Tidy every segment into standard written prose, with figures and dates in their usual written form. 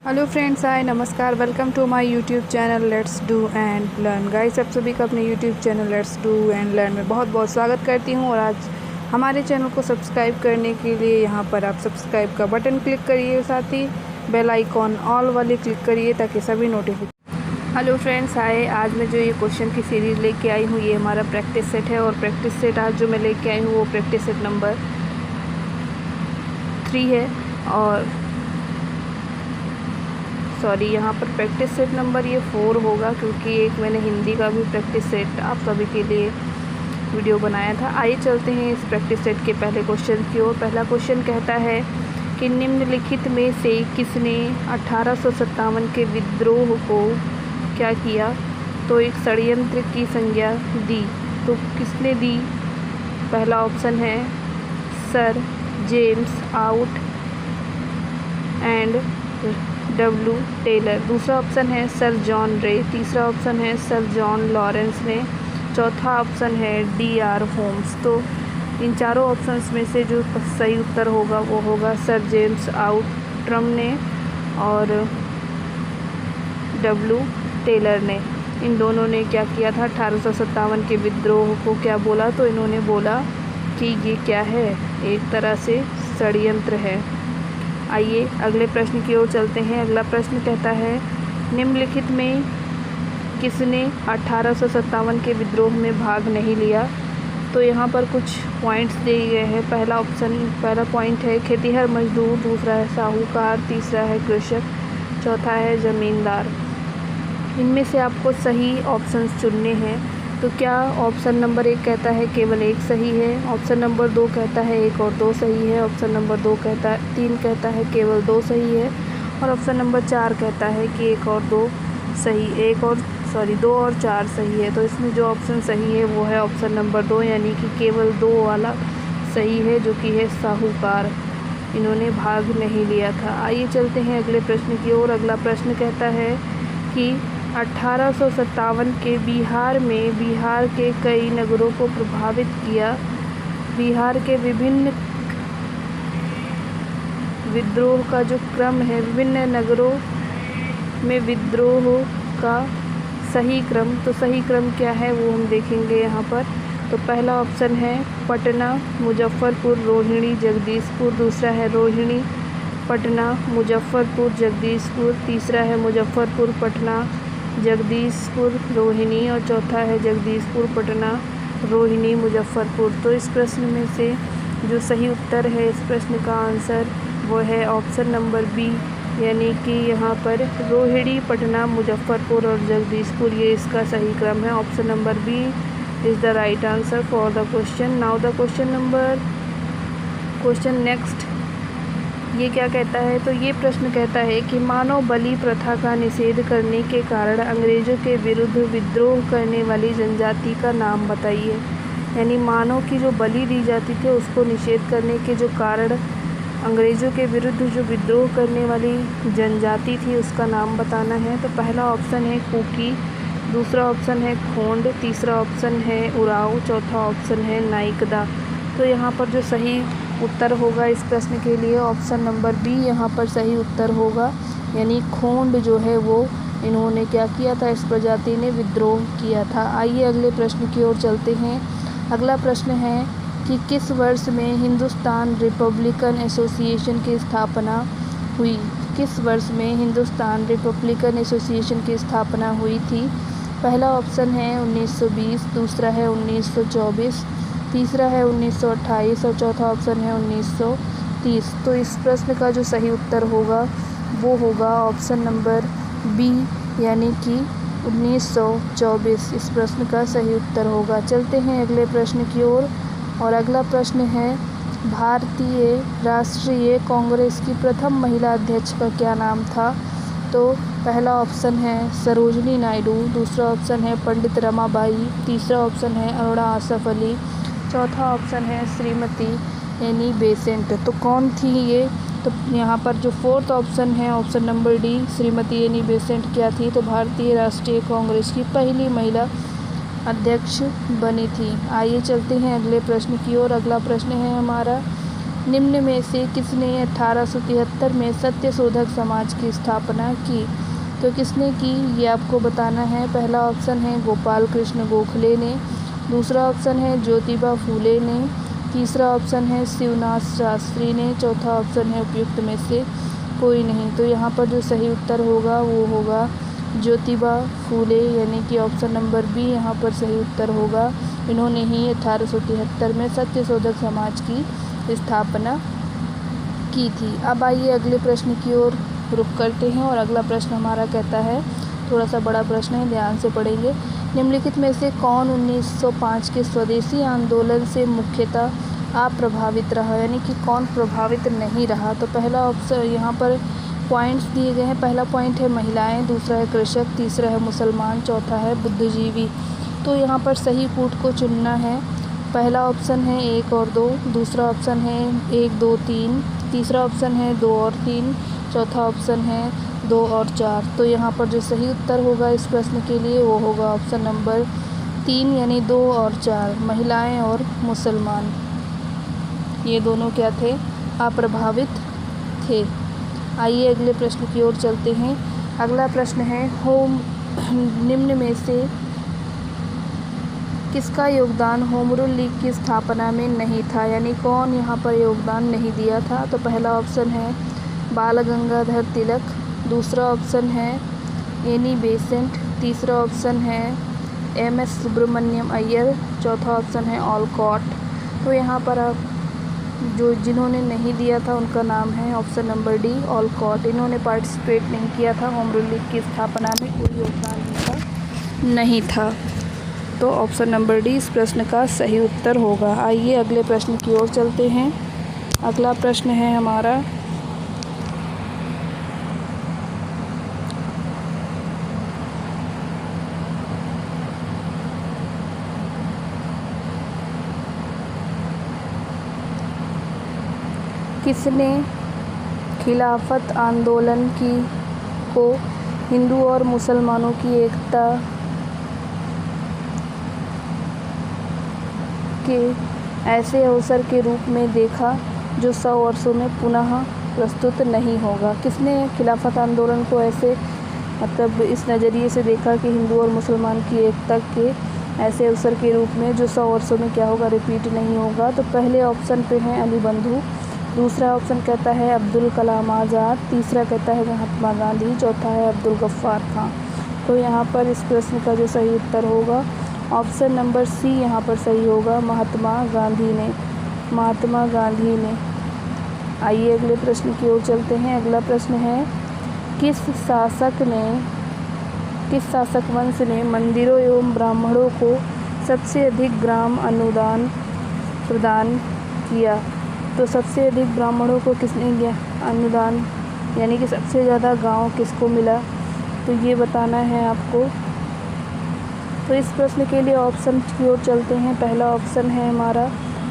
Hello friends, hi, नमस्कार, welcome to my YouTube channel let's do and learn. Guys, आप सभी का अपने YouTube channel let's do and learn में बहुत बहुत स्वागत करती हूँ। और आज हमारे चैनल को सब्सक्राइब करने के लिए यहाँ पर आप सब्सक्राइब का बटन क्लिक करिए, साथ ही बेल आइकॉन ऑल वाले क्लिक करिए ताकि सभी नोटिफिकेशन। हेलो फ्रेंड्स, हाय, आज मैं जो ये क्वेश्चन की सीरीज़ लेके आई हूँ, ये हमारा प्रैक्टिस सेट है। और प्रैक्टिस सेट आज जो मैं लेके आई हूँ वो प्रैक्टिस सेट नंबर 3 है। और सॉरी, यहाँ पर प्रैक्टिस सेट नंबर ये 4 होगा, क्योंकि एक मैंने हिंदी का भी प्रैक्टिस सेट आप सभी के लिए वीडियो बनाया था। आइए चलते हैं इस प्रैक्टिस सेट के पहले क्वेश्चन की ओर। पहला क्वेश्चन कहता है कि निम्नलिखित में से किसने 1857 के विद्रोह को क्या किया तो एक षड्यंत्र की संज्ञा दी। तो किसने दी? पहला ऑप्शन है sir James out and W. Taylor. दूसरा ऑप्शन है सर जॉन रे। तीसरा ऑप्शन है सर जॉन लॉरेंस ने। चौथा ऑप्शन है D.R. होम्स। तो इन चारों ऑप्शंस में से जो सही उत्तर होगा वो होगा सर जेम्स आउटरम ने और W. टेलर ने। इन दोनों ने क्या किया था? 1857 के विद्रोह को क्या बोला? तो इन्होंने बोला कि ये क्या है, एक तरह से षड्यंत्र है। आइए अगले प्रश्न की ओर चलते हैं। अगला प्रश्न कहता है निम्नलिखित में किसने 1857 के विद्रोह में भाग नहीं लिया। तो यहाँ पर कुछ पॉइंट्स दिए गए हैं। पहला पॉइंट है खेतिहर मजदूर, दूसरा है साहूकार, तीसरा है कृषक, चौथा है ज़मींदार। इनमें से आपको सही ऑप्शंस चुनने हैं। तो क्या ऑप्शन नंबर 1 कहता है केवल एक सही है, ऑप्शन नंबर 2 कहता है 1 और 2 सही है, ऑप्शन नंबर 3 कहता है केवल 2 सही है, और ऑप्शन नंबर 4 कहता है कि 2 और 4 सही है। तो इसमें जो ऑप्शन सही है वो है ऑप्शन नंबर 2, यानी कि केवल 2 वाला सही है, जो कि है साहूकार। इन्होंने भाग नहीं लिया था। आइए चलते हैं अगले प्रश्न की ओर। अगला प्रश्न कहता है कि 1857 के बिहार के कई नगरों को प्रभावित किया। बिहार के विभिन्न विद्रोह का जो क्रम है, विभिन्न नगरों में विद्रोह का सही क्रम, तो सही क्रम क्या है वो हम देखेंगे यहाँ पर। तो पहला ऑप्शन है पटना, मुजफ्फरपुर, रोहिणी, जगदीशपुर। दूसरा है रोहिणी, पटना, मुजफ्फरपुर, जगदीशपुर। तीसरा है मुजफ्फरपुर, पटना, जगदीशपुर, रोहिणी, और चौथा है जगदीशपुर, पटना, रोहिणी, मुजफ्फरपुर। तो इस प्रश्न में से जो सही उत्तर है, इस प्रश्न का आंसर वो है ऑप्शन नंबर बी, यानी कि यहाँ पर रोहिणी, पटना, मुजफ्फरपुर और जगदीशपुर, ये इसका सही क्रम है। Option number B is the right answer for the question. Now the question next, ये क्या कहता है? तो ये प्रश्न कहता है कि मानव बलि प्रथा का निषेध करने के कारण अंग्रेज़ों के विरुद्ध विद्रोह करने वाली जनजाति का नाम बताइए। यानी मानव की जो बलि दी जाती थी उसको निषेध करने के जो कारण अंग्रेज़ों के विरुद्ध जो विद्रोह करने वाली जनजाति थी उसका नाम बताना है। तो पहला ऑप्शन है कुकी, दूसरा ऑप्शन है खोंड, तीसरा ऑप्शन है उराव, चौथा ऑप्शन है नाइकदा। तो यहाँ पर जो सही उत्तर होगा इस प्रश्न के लिए ऑप्शन नंबर बी यहाँ पर सही उत्तर होगा, यानी खोंड जो है वो इन्होंने क्या किया था, इस प्रजाति ने विद्रोह किया था। आइए अगले प्रश्न की ओर चलते हैं। अगला प्रश्न है कि किस वर्ष में हिंदुस्तान रिपब्लिकन एसोसिएशन की स्थापना हुई। किस वर्ष में हिंदुस्तान रिपब्लिकन एसोसिएशन की स्थापना हुई थी? पहला ऑप्शन है 1920, दूसरा है 1924, तीसरा है 1928 और चौथा ऑप्शन है 1930। तो इस प्रश्न का जो सही उत्तर होगा वो होगा ऑप्शन नंबर बी, यानी कि 1924 इस प्रश्न का सही उत्तर होगा। चलते हैं अगले प्रश्न की ओर। और अगला प्रश्न है भारतीय राष्ट्रीय कांग्रेस की प्रथम महिला अध्यक्ष का क्या नाम था? तो पहला ऑप्शन है सरोजनी नायडू, दूसरा ऑप्शन है पंडित रमाबाई, तीसरा ऑप्शन है अरुणा आसफ अली, चौथा ऑप्शन है श्रीमती एनी बेसेंट। तो कौन थी ये? तो यहाँ पर जो फोर्थ ऑप्शन है option number D, Shrimati Annie Besant क्या थी? तो भारतीय राष्ट्रीय कांग्रेस की पहली महिला अध्यक्ष बनी थी। आइए चलते हैं अगले प्रश्न की ओर। अगला प्रश्न है हमारा निम्न में से किसने 1873 में सत्यशोधक समाज की स्थापना की? तो किसने की ये आपको बताना है। पहला ऑप्शन है गोपाल कृष्ण गोखले ने, दूसरा ऑप्शन है ज्योतिबा फूले ने, तीसरा ऑप्शन है शिवनाथ शास्त्री ने, चौथा ऑप्शन है उपयुक्त में से कोई नहीं। तो यहाँ पर जो सही उत्तर होगा वो होगा ज्योतिबा फूले, यानी कि ऑप्शन नंबर बी यहाँ पर सही उत्तर होगा। इन्होंने ही 1873 में सत्यशोधक समाज की स्थापना की थी। अब आइए अगले प्रश्न की ओर रुख करते हैं और अगला प्रश्न हमारा कहता है, थोड़ा सा बड़ा प्रश्न है, ध्यान से पढ़ेंगे। निम्नलिखित में से कौन 1905 के स्वदेशी आंदोलन से मुख्यतः अप्रभावित रहा, यानी कि कौन प्रभावित नहीं रहा? तो पहला ऑप्शन यहाँ पर पॉइंट्स दिए गए हैं। पहला पॉइंट है महिलाएं, दूसरा है कृषक, तीसरा है मुसलमान, चौथा है बुद्धिजीवी। तो यहाँ पर सही कूट को चुनना है। पहला ऑप्शन है 1 और 2, दूसरा ऑप्शन है 1, 2, 3, तीसरा ऑप्शन है 2 और 3, चौथा ऑप्शन है 2 और 4। तो यहाँ पर जो सही उत्तर होगा इस प्रश्न के लिए वो होगा ऑप्शन नंबर 3, यानी 2 और 4, महिलाएं और मुसलमान, ये दोनों क्या थे? अप्रभावित थे। आइए अगले प्रश्न की ओर चलते हैं। अगला प्रश्न है निम्न में से किसका योगदान होम रूल लीग की स्थापना में नहीं था, यानी कौन यहाँ पर योगदान नहीं दिया था? तो पहला ऑप्शन है बाल गंगाधर तिलक, दूसरा ऑप्शन है एनी बेसेंट, तीसरा ऑप्शन है MS सुब्रमण्यम अय्यर, चौथा ऑप्शन है ऑलकॉट। तो यहाँ पर आप जिन्होंने नहीं दिया था उनका नाम है ऑप्शन नंबर डी ऑलकॉट। इन्होंने पार्टिसिपेट नहीं किया था, होम रूल लीग की स्थापना में कोई योगदान इनका नहीं था। तो ऑप्शन नंबर डी इस प्रश्न का सही उत्तर होगा। आइए अगले प्रश्न की ओर चलते हैं। अगला प्रश्न है हमारा, किसने खिलाफत आंदोलन को हिंदू और मुसलमानों की एकता के ऐसे अवसर के रूप में देखा जो 100 वर्षों में पुनः प्रस्तुत नहीं होगा? किसने खिलाफत आंदोलन को ऐसे मतलब इस नज़रिए से देखा कि हिंदू और मुसलमान की एकता के ऐसे अवसर के रूप में जो 100 वर्षों में क्या होगा, रिपीट नहीं होगा? तो पहले ऑप्शन पे हैं अली बंधु, दूसरा ऑप्शन कहता है अब्दुल कलाम आज़ाद, तीसरा कहता है महात्मा गांधी, चौथा है अब्दुल गफ्फार खां। तो यहाँ पर इस प्रश्न का जो सही उत्तर होगा ऑप्शन नंबर सी यहाँ पर सही होगा, महात्मा गांधी ने। आइए अगले प्रश्न की ओर चलते हैं। अगला प्रश्न है, किस शासक वंश ने मंदिरों एवं ब्राह्मणों को सबसे अधिक ग्राम अनुदान प्रदान किया? तो सबसे अधिक ब्राह्मणों को किसने दिया अनुदान, यानी कि सबसे ज़्यादा गांव किसको मिला? तो ये बताना है आपको। तो इस प्रश्न के लिए ऑप्शन की ओर चलते हैं। पहला ऑप्शन है हमारा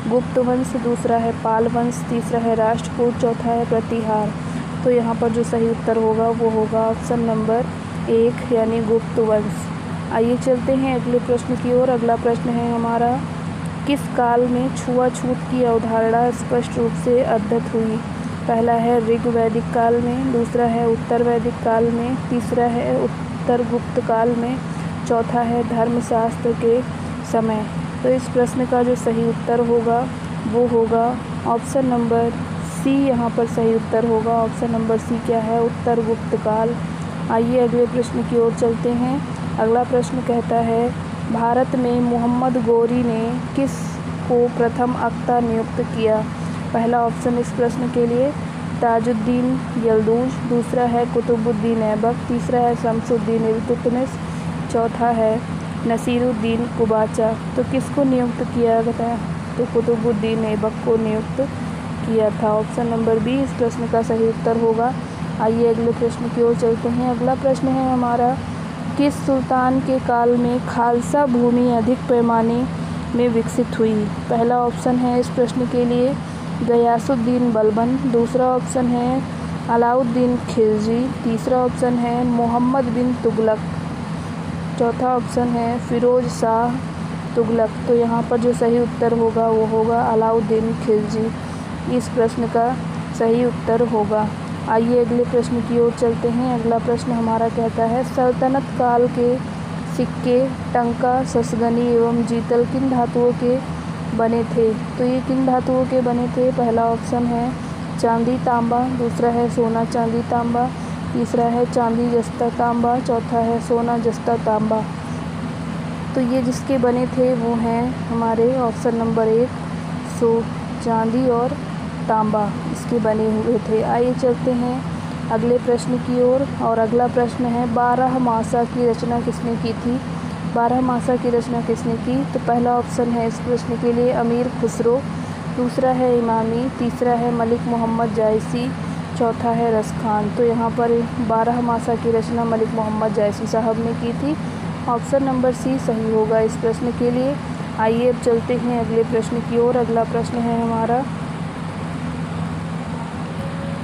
गुप्त वंश, दूसरा है पाल वंश, तीसरा है राष्ट्रकूट, चौथा है प्रतिहार। तो यहाँ पर जो सही उत्तर होगा वो होगा ऑप्शन नंबर 1, यानी गुप्त वंश। आइए चलते हैं अगले प्रश्न की ओर। अगला प्रश्न है हमारा, किस काल में छुआछूत की अवधारणा स्पष्ट रूप से अद्यत हुई? पहला है ऋग वैदिक काल में, दूसरा है उत्तर वैदिक काल में, तीसरा है उत्तर गुप्त काल में, चौथा है धर्मशास्त्र के समय। तो इस प्रश्न का जो सही उत्तर होगा वो होगा ऑप्शन नंबर सी, यहाँ पर सही उत्तर होगा। ऑप्शन नंबर सी क्या है? उत्तर गुप्त काल। आइए अगले प्रश्न की ओर चलते हैं। अगला प्रश्न कहता है, भारत में मोहम्मद गौरी ने किस को प्रथम अख्ता नियुक्त किया? पहला ऑप्शन इस प्रश्न के लिए ताजुद्दीन यल्दूज, दूसरा है कुतुबुद्दीन ऐबक, तीसरा है शमसुद्दीन इल्तुतमिश, चौथा है नसीरुद्दीन कुबाचा। तो किसको नियुक्त किया गया? तो कुतुबुद्दीन ऐबक को नियुक्त किया था। ऑप्शन नंबर बी इस प्रश्न का सही उत्तर होगा। आइए अगले प्रश्न की ओर चलते हैं। अगला प्रश्न है हमारा, किस सुल्तान के काल में खालसा भूमि अधिक पैमाने में विकसित हुई? पहला ऑप्शन है इस प्रश्न के लिए गयासुद्दीन बलबन, दूसरा ऑप्शन है अलाउद्दीन खिलजी, तीसरा ऑप्शन है मोहम्मद बिन तुगलक, चौथा ऑप्शन है फिरोज शाह तुगलक। तो यहाँ पर जो सही उत्तर होगा वो होगा अलाउद्दीन खिलजी। इस प्रश्न का सही उत्तर होगा। आइए अगले प्रश्न की ओर चलते हैं। अगला प्रश्न हमारा कहता है, सल्तनत काल के सिक्के टंका, ससगनी एवं जीतल किन धातुओं के बने थे? तो ये किन धातुओं के बने थे? पहला ऑप्शन है चांदी तांबा, दूसरा है सोना चांदी तांबा, तीसरा है चांदी जस्ता तांबा, चौथा है सोना जस्ता तांबा। तो ये जिसके बने थे वो हैं हमारे ऑप्शन नंबर 1 चांदी और तांबा इसके बने हुए थे। आइए चलते हैं अगले प्रश्न की ओर। और अगला प्रश्न है, 12मासा की रचना किसने की थी? 12मासा की रचना किसने की? तो पहला ऑप्शन है इस प्रश्न के लिए अमीर खुसरो, दूसरा है इमामी, तीसरा है मलिक मोहम्मद जायसी, चौथा है रसखान। तो यहाँ पर 12मासा की रचना मलिक मोहम्मद जायसी साहब ने की थी। ऑप्शन नंबर सी सही होगा इस प्रश्न के लिए। आइए अब चलते हैं अगले प्रश्न की ओर। अगला प्रश्न है हमारा,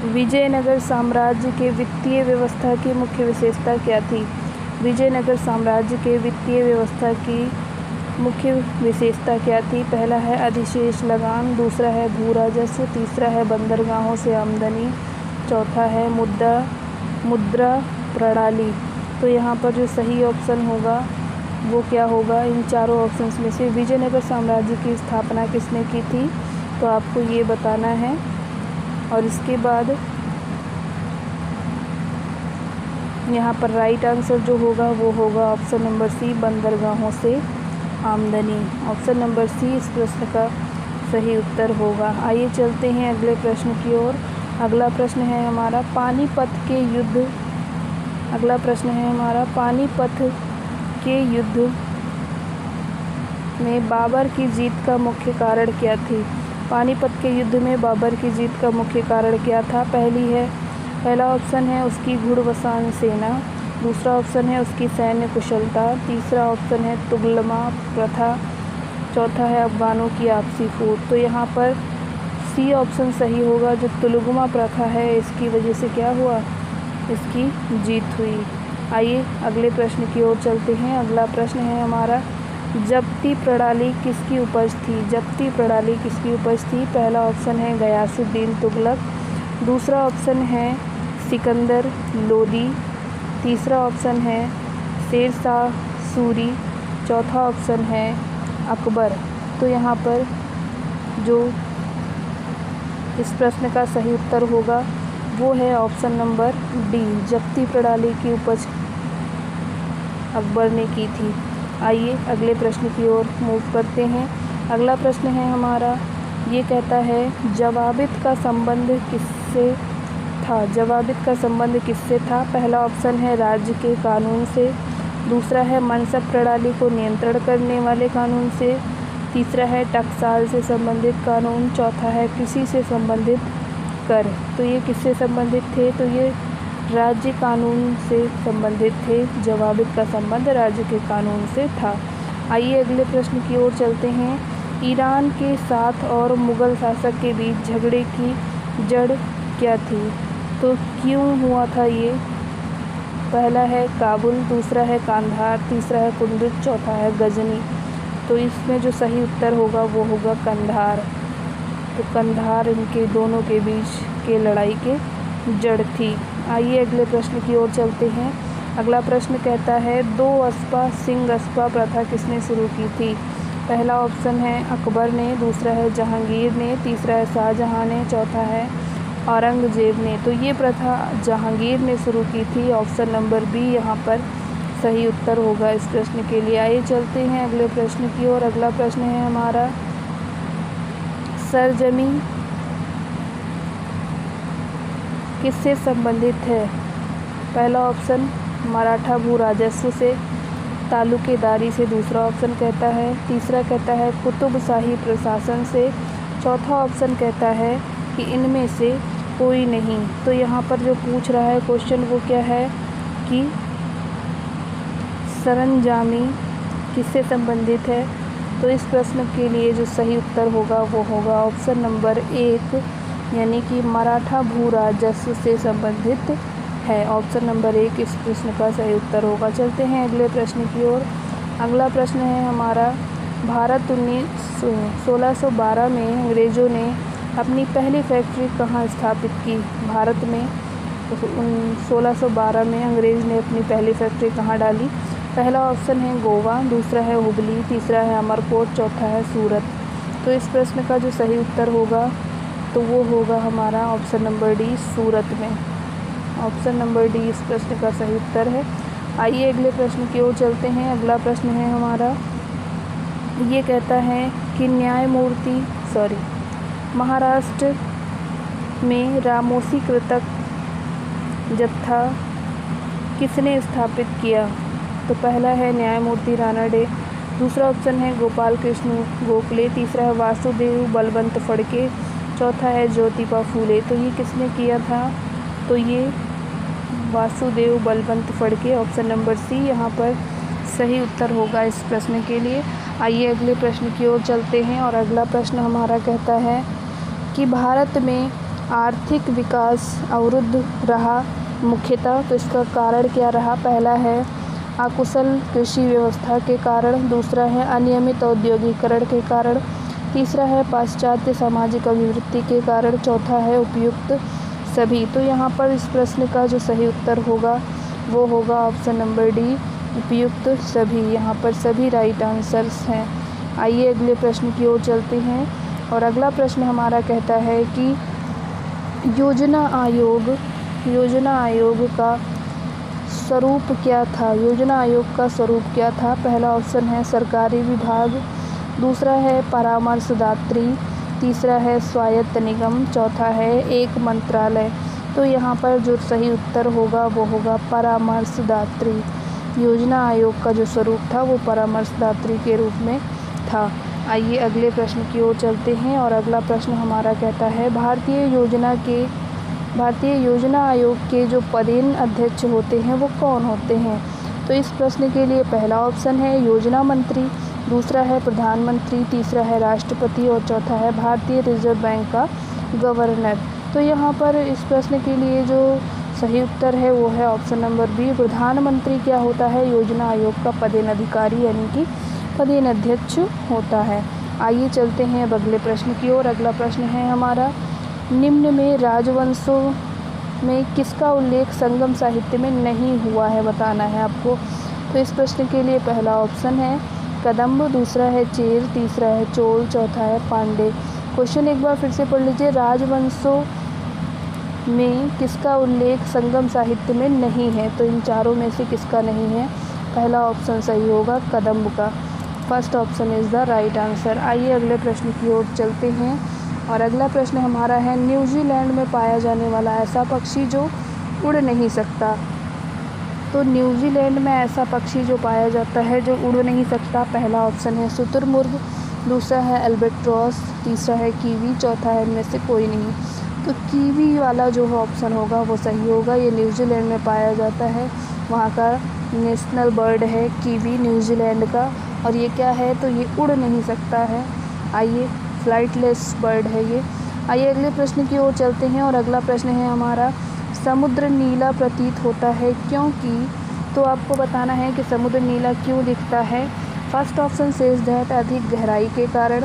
विजयनगर साम्राज्य के वित्तीय व्यवस्था की मुख्य विशेषता क्या थी? विजयनगर साम्राज्य के वित्तीय व्यवस्था की मुख्य विशेषता क्या थी? पहला है अधिशेष लगान, दूसरा है भू राजस्व, तीसरा है बंदरगाहों से आमदनी, चौथा है मुद्रा प्रणाली। तो यहाँ पर जो सही ऑप्शन होगा वो क्या होगा? इन चारों ऑप्शंस में से विजयनगर साम्राज्य की स्थापना किसने की थी? तो आपको ये बताना है। और इसके बाद यहाँ पर राइट आंसर जो होगा वो होगा ऑप्शन नंबर सी बंदरगाहों से आमदनी। ऑप्शन नंबर सी इस प्रश्न का सही उत्तर होगा। आइए चलते हैं अगले प्रश्न की ओर। अगला प्रश्न है हमारा, पानीपत के युद्ध में बाबर की जीत का मुख्य कारण क्या थी? पानीपत के युद्ध में बाबर की जीत का मुख्य कारण क्या था? पहला ऑप्शन है उसकी घुड़वसान सेना, दूसरा ऑप्शन है उसकी सैन्य कुशलता, तीसरा ऑप्शन है तुगलमा प्रथा, चौथा है अफगानों की आपसी फूट। तो यहाँ पर सी ऑप्शन सही होगा। जो तुगलमा प्रथा है इसकी वजह से क्या हुआ? इसकी जीत हुई। आइए अगले प्रश्न की ओर चलते हैं। अगला प्रश्न है हमारा, जब्ती प्रणाली किसकी उपज थी? जब्ती प्रणाली किसकी उपज थी? पहला ऑप्शन है गयासुद्दीन तुगलक, दूसरा ऑप्शन है सिकंदर लोदी, तीसरा ऑप्शन है शेर शाह सूरी, चौथा ऑप्शन है अकबर। तो यहाँ पर जो इस प्रश्न का सही उत्तर होगा वो है ऑप्शन नंबर डी, जब्ती प्रणाली की उपज अकबर ने की थी। आइए अगले प्रश्न की ओर मूव करते हैं। अगला प्रश्न है हमारा, ये कहता है जवाबित का संबंध किससे था? जवाबित का संबंध किससे था? पहला ऑप्शन है राज्य के कानून से, दूसरा है मनसब प्रणाली को नियंत्रण करने वाले कानून से, तीसरा है टकसाल से संबंधित कानून, चौथा है कृषि से संबंधित कर। तो ये किससे संबंधित थे? तो ये राज्य कानून से संबंधित थे। जवाबित का संबंध राज्य के कानून से था। आइए अगले प्रश्न की ओर चलते हैं। ईरान के साथ और मुग़ल शासक के बीच झगड़े की जड़ क्या थी? तो क्यों हुआ था ये? पहला है काबुल, दूसरा है कांधार, तीसरा है कुंदुज, चौथा है गजनी। तो इसमें जो सही उत्तर होगा वो होगा कंधार। तो कंधार इनके दोनों के बीच के लड़ाई के जड़ थी। आइए अगले प्रश्न की ओर चलते हैं। अगला प्रश्न कहता है, 2 अस्पा सिंह अस्पा प्रथा किसने शुरू की थी? पहला ऑप्शन है अकबर ने, दूसरा है जहांगीर ने, तीसरा है शाहजहां ने, चौथा है औरंगजेब ने। तो ये प्रथा जहांगीर ने शुरू की थी। ऑप्शन नंबर बी यहाँ पर सही उत्तर होगा इस प्रश्न के लिए। आइए चलते हैं अगले प्रश्न की ओर। अगला प्रश्न है हमारा, सरजमी किससे संबंधित है? पहला ऑप्शन मराठा भू राजस्व से, तालुकेदारी से दूसरा ऑप्शन कहता है, तीसरा कहता है कुतुबशाही प्रशासन से, चौथा ऑप्शन कहता है कि इनमें से कोई नहीं। तो यहाँ पर जो पूछ रहा है क्वेश्चन वो क्या है कि सरंजामी किससे संबंधित है? तो इस प्रश्न के लिए जो सही उत्तर होगा वो होगा ऑप्शन नंबर 1 यानी कि मराठा भू राजस्व से संबंधित है। ऑप्शन नंबर 1 इस प्रश्न का सही उत्तर होगा। चलते हैं अगले प्रश्न की ओर। अगला प्रश्न है हमारा, भारत 1612 में अंग्रेज़ों ने अपनी पहली फैक्ट्री कहाँ स्थापित की? भारत में। तो 1612 में अंग्रेज़ ने अपनी पहली फैक्ट्री कहाँ डाली? पहला ऑप्शन है गोवा, दूसरा है हुबली, तीसरा है अमरकोट, चौथा है सूरत। तो इस प्रश्न का जो सही उत्तर होगा तो वो होगा हमारा ऑप्शन नंबर डी, सूरत में। ऑप्शन नंबर डी इस प्रश्न का सही उत्तर है। आइए अगले प्रश्न की ओर चलते हैं। अगला प्रश्न है हमारा, ये कहता है कि महाराष्ट्र में रामोसी कृतक जत्था किसने स्थापित किया? तो पहला है न्यायमूर्ति रानडे, दूसरा ऑप्शन है गोपाल कृष्ण गोखले, तीसरा है वासुदेव बलवंत फड़के, चौथा है ज्योतिबा फूले। तो ये किसने किया था? तो ये Vasudev Balwant Phadke, option number C यहाँ पर सही उत्तर होगा इस प्रश्न के लिए। आइए अगले प्रश्न की ओर चलते हैं और अगला प्रश्न हमारा कहता है कि भारत में आर्थिक विकास अवरुद्ध रहा मुख्यतः, तो इसका कारण क्या रहा? पहला है अकुशल कृषि व्यवस्था के कारण, दूसरा है अनियमित औद्योगिकरण के कारण, तीसरा है पाश्चात्य सामाजिक अभिवृत्ति के कारण, चौथा है उपयुक्त सभी। तो यहाँ पर इस प्रश्न का जो सही उत्तर होगा वो होगा ऑप्शन नंबर डी, उपयुक्त सभी। यहाँ पर सभी राइट आंसर्स हैं। आइए अगले प्रश्न की ओर चलते हैं और अगला प्रश्न हमारा कहता है कि योजना आयोग का स्वरूप क्या था? योजना आयोग का स्वरूप क्या था? पहला ऑप्शन है सरकारी विभाग, दूसरा है परामर्शदात्री, तीसरा है स्वायत्त निगम, चौथा है एक मंत्रालय। तो यहाँ पर जो सही उत्तर होगा वो होगा परामर्शदात्री। योजना आयोग का जो स्वरूप था वो परामर्शदात्री के रूप में था। आइए अगले प्रश्न की ओर चलते हैं और अगला प्रश्न हमारा कहता है भारतीय योजना आयोग के जो पदेन अध्यक्ष होते हैं वो कौन होते हैं? तो इस प्रश्न के लिए पहला ऑप्शन है योजना मंत्री, दूसरा है प्रधानमंत्री, तीसरा है राष्ट्रपति और चौथा है भारतीय रिजर्व बैंक का गवर्नर। तो यहाँ पर इस प्रश्न के लिए जो सही उत्तर है वो है ऑप्शन नंबर बी, प्रधानमंत्री क्या होता है? योजना आयोग का पदेन अधिकारी यानी कि पदेन अध्यक्ष होता है। आइए चलते हैं अब अगले प्रश्न की ओर। अगला प्रश्न है हमारा, निम्न में राजवंशों में किसका उल्लेख संगम साहित्य में नहीं हुआ है बताना है आपको। तो इस प्रश्न के लिए पहला ऑप्शन है कदम्ब, दूसरा है चेर, तीसरा है चोल, चौथा है पांडे। क्वेश्चन एक बार फिर से पढ़ लीजिए, राजवंशों में किसका उल्लेख संगम साहित्य में नहीं है? तो इन चारों में से किसका नहीं है? पहला ऑप्शन सही होगा कदम्ब का। First option is the right answer. आइए अगले प्रश्न की ओर चलते हैं और अगला प्रश्न हमारा है, न्यूजीलैंड में पाया जाने वाला ऐसा पक्षी जो उड़ नहीं सकता। तो न्यूजीलैंड में ऐसा पक्षी जो पाया जाता है जो उड़ नहीं सकता, पहला ऑप्शन है शुतुरमुर्ग, दूसरा है अल्बाट्रॉस, तीसरा है कीवी, चौथा है इनमें से कोई नहीं। तो कीवी वाला जो ऑप्शन होगा वो सही होगा। ये न्यूजीलैंड में पाया जाता है, वहाँ का नेशनल बर्ड है कीवी न्यूजीलैंड का। और ये क्या है? तो ये उड़ नहीं सकता है। आइए, फ्लाइटलेस बर्ड है ये। आइए अगले प्रश्न की ओर चलते हैं और अगला प्रश्न है हमारा, समुद्र नीला प्रतीत होता है क्योंकि? तो आपको बताना है कि समुद्र नीला क्यों दिखता है। फर्स्ट ऑप्शन सेज दैट अधिक गहराई के कारण,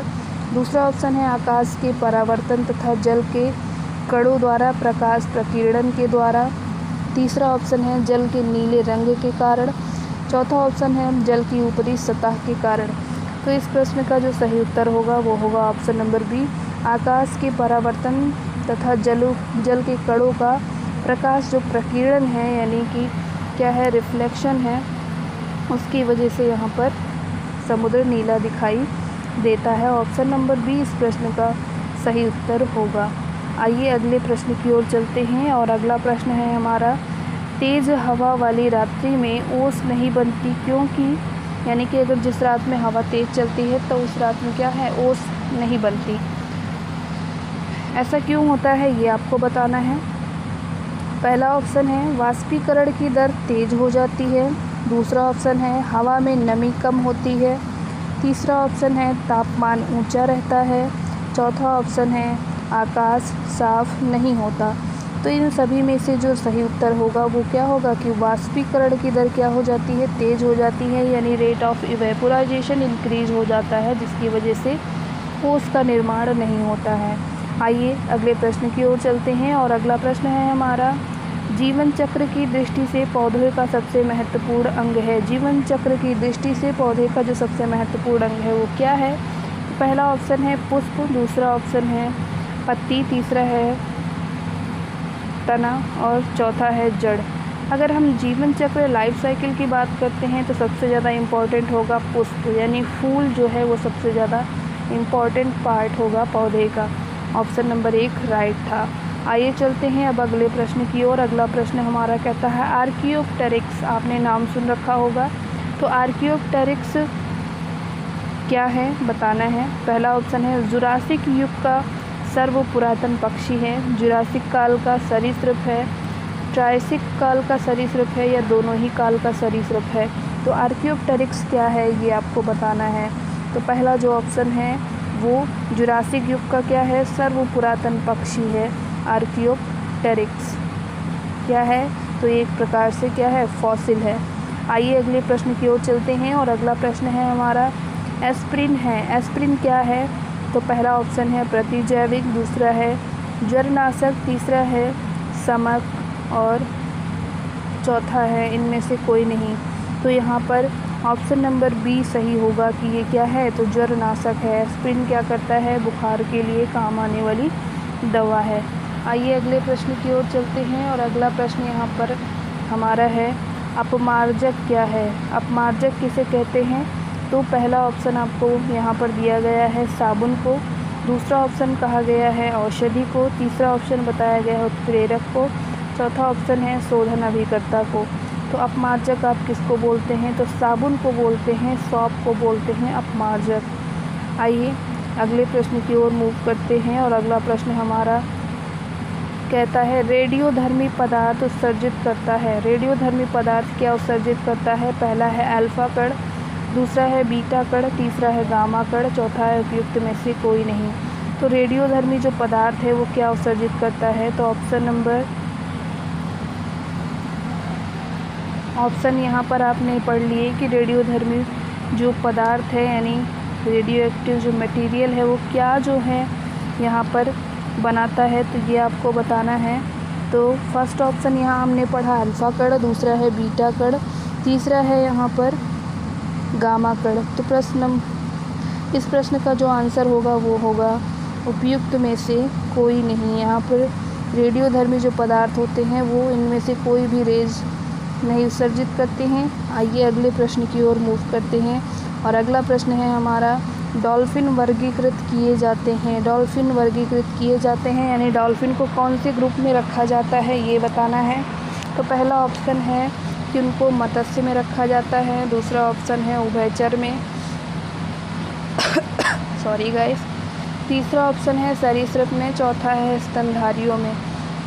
दूसरा ऑप्शन है आकाश के परावर्तन तथा जल के कणों द्वारा प्रकाश प्रकीर्णन के द्वारा, तीसरा ऑप्शन है जल के नीले रंग के कारण, चौथा ऑप्शन है जल की ऊपरी सतह के कारण। तो इस प्रश्न का जो सही उत्तर होगा वो होगा ऑप्शन नंबर बी, आकाश के परावर्तन तथा जल के कणों का प्रकाश जो प्रकीर्णन है यानी कि क्या है, रिफ्लेक्शन है, उसकी वजह से यहाँ पर समुद्र नीला दिखाई देता है। ऑप्शन नंबर बी इस प्रश्न का सही उत्तर होगा। आइए अगले प्रश्न की ओर चलते हैं और अगला प्रश्न है हमारा, तेज़ हवा वाली रात्रि में ओस नहीं बनती क्योंकि? यानी कि अगर जिस रात में हवा तेज़ चलती है तो उस रात में क्या है, ओस नहीं बनती। ऐसा क्यों होता है ये आपको बताना है। पहला ऑप्शन है वाष्पीकरण की दर तेज़ हो जाती है, दूसरा ऑप्शन है हवा में नमी कम होती है, तीसरा ऑप्शन है तापमान ऊंचा रहता है, चौथा ऑप्शन है आकाश साफ नहीं होता। तो इन सभी में से जो सही उत्तर होगा वो क्या होगा कि वाष्पीकरण की दर क्या हो जाती है, तेज़ हो जाती है, यानी रेट ऑफ इवेपोराइजेशन इंक्रीज हो जाता है, जिसकी वजह से ओस का निर्माण नहीं होता है। आइए अगले प्रश्न की ओर चलते हैं और अगला प्रश्न है हमारा, जीवन चक्र की दृष्टि से पौधे का सबसे महत्वपूर्ण अंग है। जीवन चक्र की दृष्टि से पौधे का जो सबसे महत्वपूर्ण अंग है वो क्या है? पहला ऑप्शन है पुष्प, दूसरा ऑप्शन है पत्ती, तीसरा है तना और चौथा है जड़। अगर हम जीवन चक्र लाइफ साइकिल की बात करते हैं तो सबसे ज़्यादा इम्पॉर्टेंट होगा पुष्प, यानी फूल जो है वो सबसे ज़्यादा इम्पॉर्टेंट पार्ट होगा पौधे का। ऑप्शन नंबर 1 राइट था। आइए चलते हैं अब अगले प्रश्न की ओर। अगला प्रश्न हमारा कहता है आर्कियोप्टेरिक्स, आपने नाम सुन रखा होगा, तो आर्कियोप्टेरिक्स क्या है बताना है। पहला ऑप्शन है जुरासिक युग का सर्व पुरातन पक्षी है, जुरासिक काल का सरीसृप है, ट्रायसिक काल का सरीसृप है या दोनों ही काल का सरीसृप है। तो आर्कियोप्टेरिक्स क्या है ये आपको बताना है। तो पहला जो ऑप्शन है वो जुरासिक युग का क्या है, सर्व पुरातन पक्षी है आर्कियोप्टेरिक्स। क्या है? तो एक प्रकार से क्या है, फॉसिल है। आइए अगले प्रश्न की ओर चलते हैं और अगला प्रश्न है हमारा एस्प्रिन है। एस्प्रिन क्या है? तो पहला ऑप्शन है प्रतिजैविक, दूसरा है जरनाशक, तीसरा है समक और चौथा है इनमें से कोई नहीं। तो यहाँ पर ऑप्शन नंबर बी सही होगा कि ये क्या है, तो जरनाशक है। एस्प्रिन क्या करता है, बुखार के लिए काम आने वाली दवा है। आइए अगले प्रश्न की ओर चलते हैं और अगला प्रश्न यहाँ पर हमारा है अपमार्जक क्या है। अपमार्जक किसे कहते हैं? तो पहला ऑप्शन आपको यहाँ पर दिया गया है साबुन को, दूसरा ऑप्शन कहा गया है औषधि को, तीसरा ऑप्शन बताया गया है उत्प्रेरक को, चौथा ऑप्शन है शोधन अभिकर्ता को। तो अपमार्जक आप किसको बोलते हैं? तो साबुन को बोलते हैं, सौंप को बोलते हैं अपमार्जक। आइए अगले प्रश्न की ओर मूव करते हैं और अगला प्रश्न हमारा कहता है रेडियोधर्मी पदार्थ उत्सर्जित करता है। रेडियोधर्मी पदार्थ क्या उत्सर्जित करता है? पहला है अल्फा कण, दूसरा है बीटा कण, तीसरा है गामा कण, चौथा है उपयुक्त में से कोई नहीं। तो रेडियोधर्मी जो पदार्थ है वो क्या उत्सर्जित करता है? तो ऑप्शन यहाँ पर आपने पढ़ लिए कि रेडियोधर्मी जो पदार्थ है यानी रेडियो एक्टिव जो मटेरियल है वो क्या जो है यहाँ पर बनाता है, तो ये आपको बताना है। तो फर्स्ट ऑप्शन यहाँ हमने पढ़ा अल्फा कण, दूसरा है बीटा कण, तीसरा है यहाँ पर गामा कण। तो इस प्रश्न का जो आंसर होगा वो होगा उपयुक्त में से कोई नहीं। यहाँ पर रेडियोधर्मी जो पदार्थ होते हैं वो इनमें से कोई भी रेज नहीं उत्सर्जित करते हैं। आइए अगले प्रश्न की ओर मूव करते हैं और अगला प्रश्न है हमारा डॉल्फिन वर्गीकृत किए जाते हैं। डॉल्फिन वर्गीकृत किए जाते हैं यानी डॉल्फिन को कौन से ग्रुप में रखा जाता है ये बताना है। तो पहला ऑप्शन है कि उनको मत्स्य में रखा जाता है, दूसरा ऑप्शन है उभयचर में सॉरी गाइस, तीसरा ऑप्शन है सरीसृप में, चौथा है स्तनधारियों में।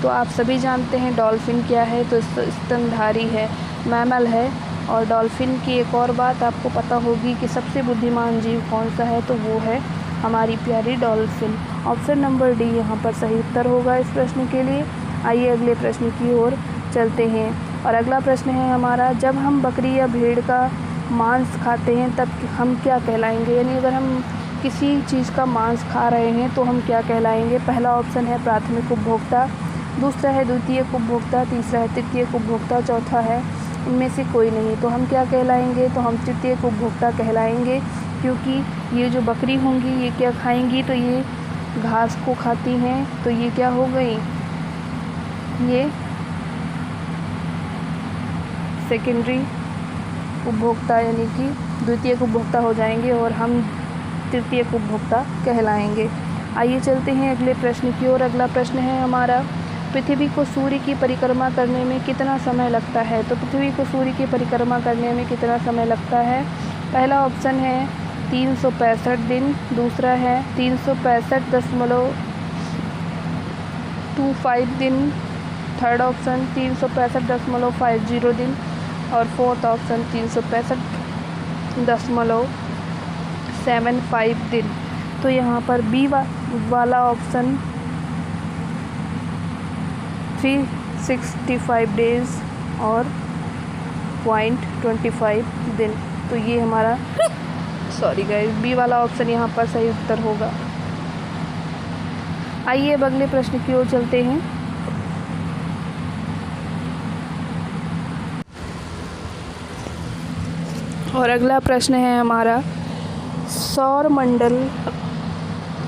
तो आप सभी जानते हैं डॉल्फिन क्या है, तो स्तनधारी है, मैमल है। और डॉल्फिन की एक और बात आपको पता होगी कि सबसे बुद्धिमान जीव कौन सा है, तो वो है हमारी प्यारी डॉल्फिन। ऑप्शन नंबर डी यहाँ पर सही उत्तर होगा इस प्रश्न के लिए। आइए अगले प्रश्न की ओर चलते हैं और अगला प्रश्न है हमारा जब हम बकरी या भेड़ का मांस खाते हैं तब हम क्या कहलाएंगे, यानी अगर हम किसी चीज़ का मांस खा रहे हैं तो हम क्या कहलाएंगे। पहला ऑप्शन है प्राथमिक उपभोक्ता, दूसरा है द्वितीयक उपभोक्ता, तीसरा है तृतीयक उपभोक्ता, चौथा है इनमें से कोई नहीं। तो हम क्या कहलाएंगे, तो हम तृतीयक उपभोक्ता कहलाएंगे, क्योंकि ये जो बकरी होंगी ये क्या खाएंगी, तो ये घास को खाती हैं। तो ये क्या हो गई, ये सेकेंडरी उपभोक्ता यानी कि द्वितीयक उपभोक्ता हो जाएंगे और हम तृतीयक उपभोक्ता कहलाएंगे। आइए चलते हैं अगले प्रश्न की ओर। अगला प्रश्न है हमारा पृथ्वी को सूर्य की परिक्रमा करने में कितना समय लगता है। तो पृथ्वी को सूर्य की परिक्रमा करने में कितना समय लगता है। पहला ऑप्शन है 365 दिन, दूसरा है 365.25 दिन, थर्ड ऑप्शन 365.50 दिन और फोर्थ ऑप्शन 365.75 दिन। तो यहाँ पर बी वाला ऑप्शन 365 डेज़ और 0.25 दिन। तो ये हमारा सॉरी गाइस बी वाला ऑप्शन यहाँ पर सही उत्तर होगा। आइए अब अगले प्रश्न की ओर चलते हैं। और अगला प्रश्न है हमारा, सौर मंडल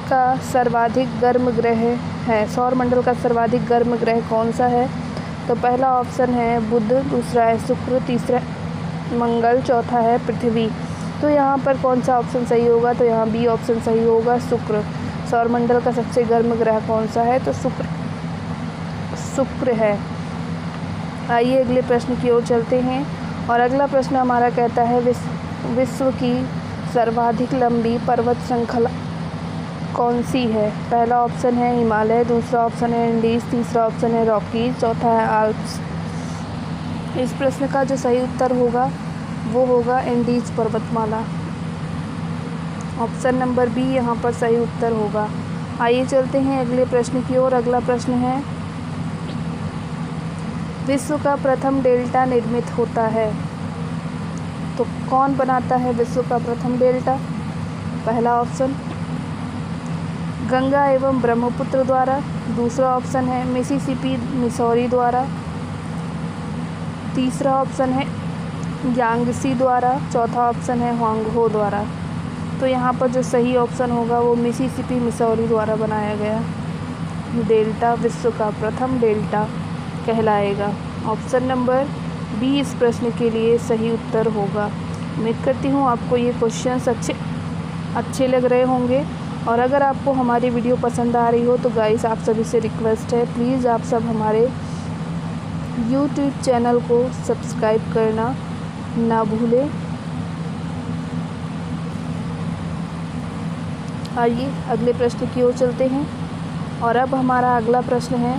का सर्वाधिक गर्म ग्रह है। सौर मंडल का सर्वाधिक गर्म ग्रह कौन सा है? तो पहला ऑप्शन है बुध, दूसरा है शुक्र, तीसरा मंगल, चौथा है पृथ्वी। तो यहाँ पर कौन सा ऑप्शन सही होगा? तो यहाँ बी ऑप्शन सही होगा, शुक्र। सौरमंडल का सबसे गर्म ग्रह कौन सा है? तो शुक्र है। आइए अगले प्रश्न की ओर चलते हैं। और अगला प्रश्न हमारा कहता है, विश्व की सर्वाधिक लंबी पर्वत श्रृंखला कौन सी है? पहला ऑप्शन है हिमालय, दूसरा ऑप्शन है एंडीज, तीसरा ऑप्शन है रॉकी, चौथा है आल्प्स। इस प्रश्न का जो सही उत्तर होगा वो होगा एंडीज पर्वतमाला। ऑप्शन नंबर बी यहाँ पर सही उत्तर होगा। आइए चलते हैं अगले प्रश्न की ओर। अगला प्रश्न है, विश्व का प्रथम डेल्टा निर्मित होता है। तो कौन बनाता है विश्व का प्रथम डेल्टा? पहला ऑप्शन गंगा एवं ब्रह्मपुत्र द्वारा, दूसरा ऑप्शन है मिसिसिपी मिसौरी द्वारा, तीसरा ऑप्शन है यांगसी द्वारा, चौथा ऑप्शन है होंगहो द्वारा। तो यहाँ पर जो सही ऑप्शन होगा वो मिसिसिपी मिसौरी द्वारा बनाया गया डेल्टा विश्व का प्रथम डेल्टा कहलाएगा। ऑप्शन नंबर बी इस प्रश्न के लिए सही उत्तर होगा। उम्मीद करती हूँ आपको ये क्वेश्चंस अच्छे लग रहे होंगे। और अगर आपको हमारी वीडियो पसंद आ रही हो तो गाइस आप सभी से रिक्वेस्ट है, प्लीज़ आप सब हमारे YouTube चैनल को सब्सक्राइब करना ना भूलें। आइए अगले प्रश्न की ओर चलते हैं। और अब हमारा अगला प्रश्न है,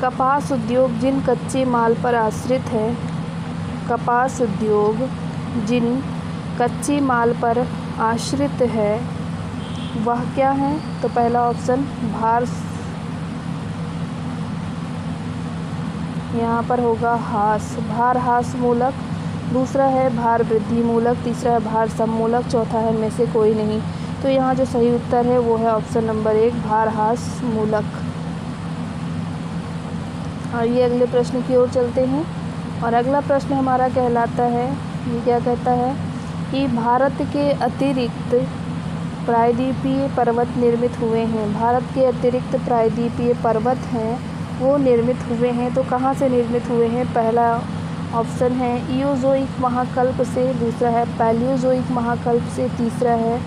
कपास उद्योग जिन कच्चे माल पर आश्रित है, कपास उद्योग जिन कच्चे माल पर आश्रित है वह क्या है? तो पहला ऑप्शन यहाँ पर होगा भार ह्रास मूलक, दूसरा है भार वृद्धि मूलक, तीसरा है भार सम मूलक, चौथा है इनमें से कोई नहीं। तो यहाँ जो सही उत्तर है वो है ऑप्शन नंबर 1 भार ह्रास मूलक। आइए अगले प्रश्न की ओर चलते हैं। और अगला प्रश्न हमारा कहलाता है, ये क्या कहता है कि भारत के अतिरिक्त प्रायद्वीपीय पर्वत निर्मित हुए हैं। भारत के अतिरिक्त प्रायद्वीपीय पर्वत हैं वो निर्मित हुए हैं। तो कहाँ से निर्मित हुए हैं? पहला ऑप्शन है इयोज़ोइक महाकल्प से, दूसरा है पैलियोज़ोइक महाकल्प से, तीसरा है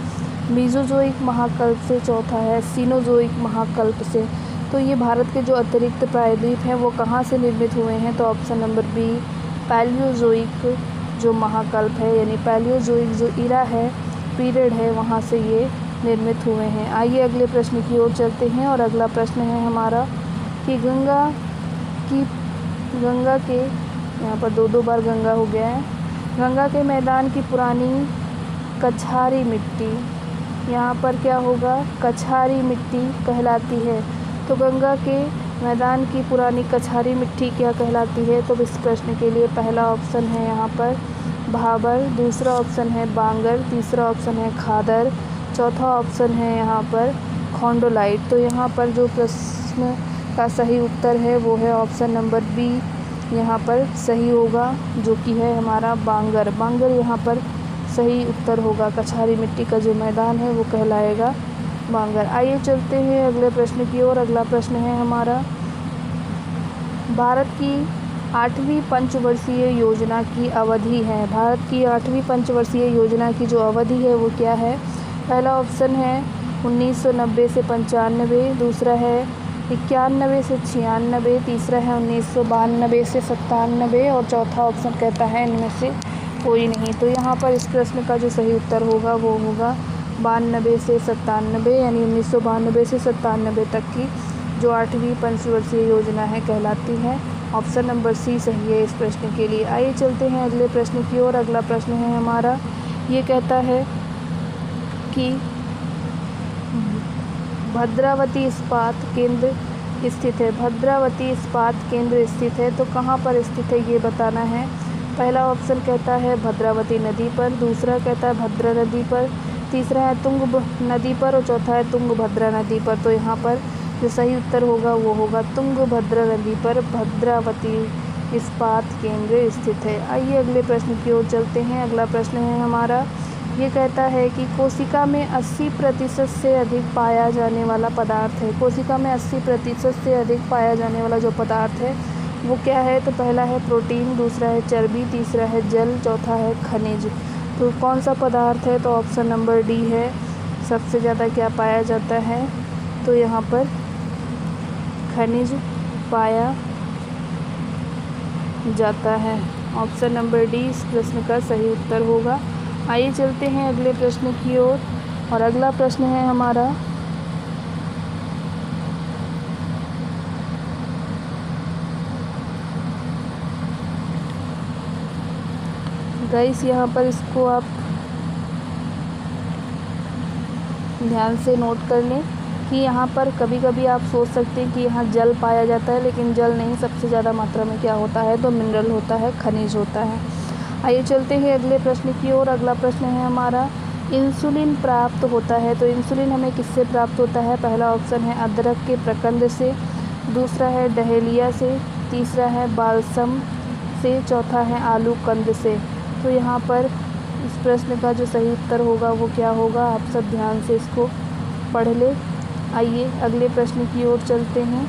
मीज़ोज़ोइक महाकल्प से, चौथा है सीनोज़ोइक महाकल्प से। तो ये भारत के जो अतिरिक्त प्रायद्वीप हैं वो कहाँ से निर्मित हुए हैं? तो ऑप्शन नंबर बी पैलियोज़ोइक जो महाकल्प है, यानी पैलियोज़ोइक जो इरा है, पीरियड है, वहाँ से ये निर्मित हुए हैं। आइए अगले प्रश्न की ओर चलते हैं। और अगला प्रश्न है हमारा कि गंगा के यहाँ पर दो बार गंगा हो गया है। गंगा के मैदान की पुरानी कछारी मिट्टी, यहाँ पर क्या होगा? कछारी मिट्टी कहलाती है। तो गंगा के मैदान की पुरानी कछारी मिट्टी क्या कहलाती है? तो इस प्रश्न के लिए पहला ऑप्शन है यहाँ पर भाबर, दूसरा ऑप्शन है बांगर, तीसरा ऑप्शन है खादर, चौथा ऑप्शन है यहाँ पर खोंडोलाइट। तो यहाँ पर जो प्रश्न का सही उत्तर है वो है ऑप्शन नंबर बी यहाँ पर सही होगा, जो कि है हमारा बांगर। बांगर यहाँ पर सही उत्तर होगा। कछारी मिट्टी का जो मैदान है वो कहलाएगा बांगर। आइए चलते हैं अगले प्रश्न की ओर। अगला प्रश्न है हमारा, भारत की 8वीं पंचवर्षीय योजना की अवधि है। भारत की 8वीं पंचवर्षीय योजना की जो अवधि है वो क्या है? पहला ऑप्शन है 1990 से 95, दूसरा है 91 से 96, तीसरा है 1992 से 97 और चौथा ऑप्शन कहता है इनमें से कोई नहीं। तो यहाँ पर इस प्रश्न का जो सही उत्तर होगा वो होगा 92 से 97, यानी 1992 से 97 तक की जो 8वीं पंचवर्षीय योजना है कहलाती है। ऑप्शन नंबर सी सही है इस प्रश्न के लिए। आइए चलते हैं अगले प्रश्न की ओर। अगला प्रश्न है हमारा, ये कहता है कि भद्रावती इस्पात केंद्र स्थित है। भद्रावती इस्पात केंद्र स्थित है, तो कहाँ पर स्थित है ये बताना है। पहला ऑप्शन कहता है भद्रावती नदी पर, दूसरा कहता है भद्रा नदी पर, तीसरा है तुंग नदी पर और चौथा है तुंगभद्रा नदी पर। तो यहाँ पर जो सही उत्तर होगा वो होगा तुंगभद्रा नदी पर भद्रावती इस्पात केंद्र स्थित है। आइए अगले प्रश्न की ओर चलते हैं। अगला प्रश्न है हमारा, ये कहता है कि कोशिका में 80% से अधिक पाया जाने वाला पदार्थ है। कोशिका में 80% से अधिक पाया जाने वाला जो पदार्थ है वो क्या है? तो पहला है प्रोटीन, दूसरा है चर्बी, तीसरा है जल, चौथा है खनिज। तो कौन सा पदार्थ है? तो ऑप्शन नंबर डी है। सबसे ज़्यादा क्या पाया जाता है? तो यहाँ पर खनिज पाया जाता है। ऑप्शन नंबर डी इस प्रश्न का सही उत्तर होगा। आइए चलते हैं अगले प्रश्न की ओर। और अगला प्रश्न है हमारा, गाइस यहाँ पर इसको आप ध्यान से नोट कर लें कि यहाँ पर कभी कभी आप सोच सकते हैं कि यहाँ जल पाया जाता है, लेकिन जल नहीं, सबसे ज़्यादा मात्रा में क्या होता है? तो मिनरल होता है, खनिज होता है। आइए चलते हैं अगले प्रश्न की ओर। अगला प्रश्न है हमारा, इंसुलिन प्राप्त होता है। तो इंसुलिन हमें किससे प्राप्त होता है? पहला ऑप्शन है अदरक के प्रकंद से, दूसरा है डहेलिया से, तीसरा है बालसम से, चौथा है आलू कंद से। तो यहाँ पर इस प्रश्न का जो सही उत्तर होगा वो क्या होगा? आप सब ध्यान से इसको पढ़ ले। आइए अगले प्रश्न की ओर चलते हैं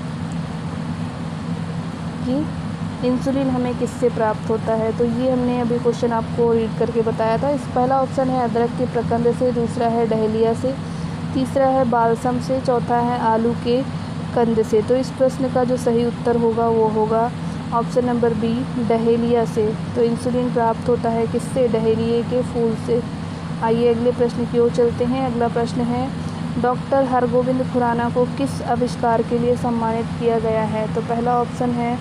कि इंसुलिन हमें किससे प्राप्त होता है। तो ये हमने अभी क्वेश्चन आपको रीड करके बताया था। इस पहला ऑप्शन है अदरक के प्रकंद से, दूसरा है डहेलिया से, तीसरा है बालसम से, चौथा है आलू के कंद से। तो इस प्रश्न का जो सही उत्तर होगा वो होगा ऑप्शन नंबर बी, डहेलिया से। तो इंसुलिन प्राप्त होता है किससे? डहेलिया के फूल से। आइए अगले प्रश्न की ओर चलते हैं। अगला प्रश्न है, डॉक्टर हरगोविंद खुराना को किस आविष्कार के लिए सम्मानित किया गया है? तो पहला ऑप्शन है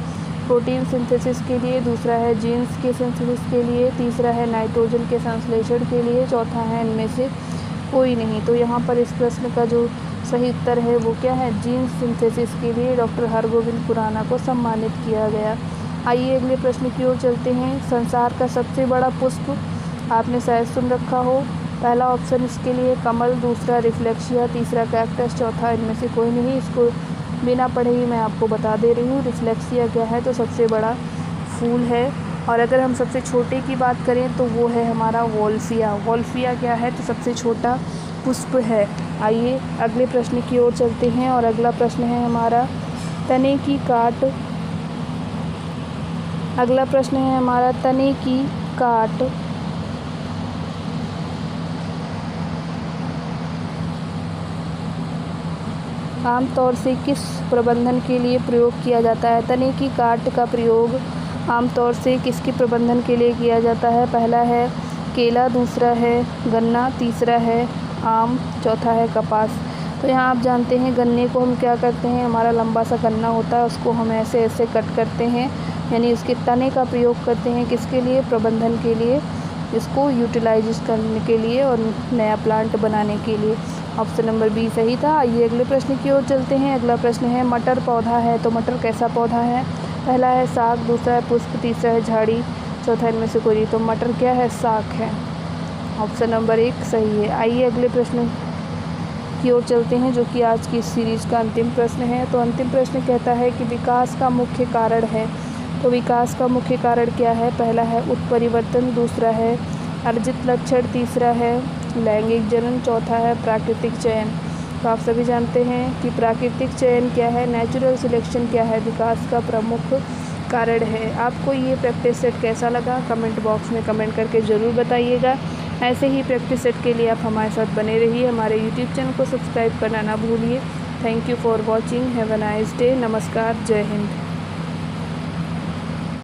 प्रोटीन सिंथेसिस के लिए, दूसरा है जीन्स के सिंथेसिस के लिए, तीसरा है नाइट्रोजन के संश्लेषण के लिए, चौथा है इनमें से कोई नहीं। तो यहाँ पर इस प्रश्न का जो सही उत्तर है वो क्या है? जीन्स सिंथेसिस के लिए डॉक्टर हरगोविंद खुराना को सम्मानित किया गया। आइए अगले प्रश्न की ओर चलते हैं। संसार का सबसे बड़ा पुष्प आपने शायद सुन रखा हो। पहला ऑप्शन इसके लिए कमल, दूसरा रिफ्लेक्सिया, तीसरा कैक्टस, चौथा इनमें से कोई नहीं। इसको बिना पढ़े ही मैं आपको बता दे रही हूँ। रिफ्लेक्सिया क्या है? तो सबसे बड़ा फूल है। और अगर हम सबसे छोटे की बात करें तो वो है हमारा वोल्फिया। वोल्फिया क्या है? तो सबसे छोटा पुष्प है। आइए अगले प्रश्न की ओर चलते हैं। और अगला प्रश्न है हमारा, तने की काट। अगला प्रश्न है हमारा, तने की काट आमतौर से किस प्रबंधन के लिए प्रयोग किया जाता है? तने की काट का प्रयोग आमतौर से किसके प्रबंधन के लिए किया जाता है? पहला है केला, दूसरा है गन्ना, तीसरा है आम, चौथा है कपास। तो यहाँ आप जानते हैं गन्ने को हम क्या करते हैं, हमारा लंबा सा गन्ना होता है उसको हम ऐसे ऐसे कट करते हैं, यानी उसके तने का प्रयोग करते हैं किसके लिए? प्रबंधन के लिए, इसको यूटिलाइज करने के लिए और नया प्लांट बनाने के लिए। ऑप्शन नंबर बी सही था। आइए अगले प्रश्न की ओर चलते हैं। अगला प्रश्न है, मटर पौधा है। तो मटर कैसा पौधा है? पहला है साग, दूसरा है पुष्प, तीसरा है झाड़ी, चौथा इनमें से कोई नहीं। तो मटर क्या है? साग है। ऑप्शन नंबर 1 सही है। आइए अगले प्रश्न की ओर चलते हैं जो कि आज की सीरीज़ का अंतिम प्रश्न है। तो अंतिम प्रश्न कहता है कि विकास का मुख्य कारण है। तो विकास का मुख्य कारण क्या है? पहला है उत्परिवर्तन, दूसरा है अर्जित लक्षण, तीसरा है लैंगिक जनन, चौथा है प्राकृतिक चयन। तो आप सभी जानते हैं कि प्राकृतिक चयन क्या है, नेचुरल सिलेक्शन क्या है, विकास का प्रमुख कारण है। आपको ये प्रैक्टिस सेट कैसा लगा कमेंट बॉक्स में कमेंट करके ज़रूर बताइएगा। ऐसे ही प्रैक्टिस सेट के लिए आप हमारे साथ बने रहिए। हमारे यूट्यूब चैनल को सब्सक्राइब करना ना भूलिए। Thank you for watching. Have a nice day. नमस्कार। जय हिंद।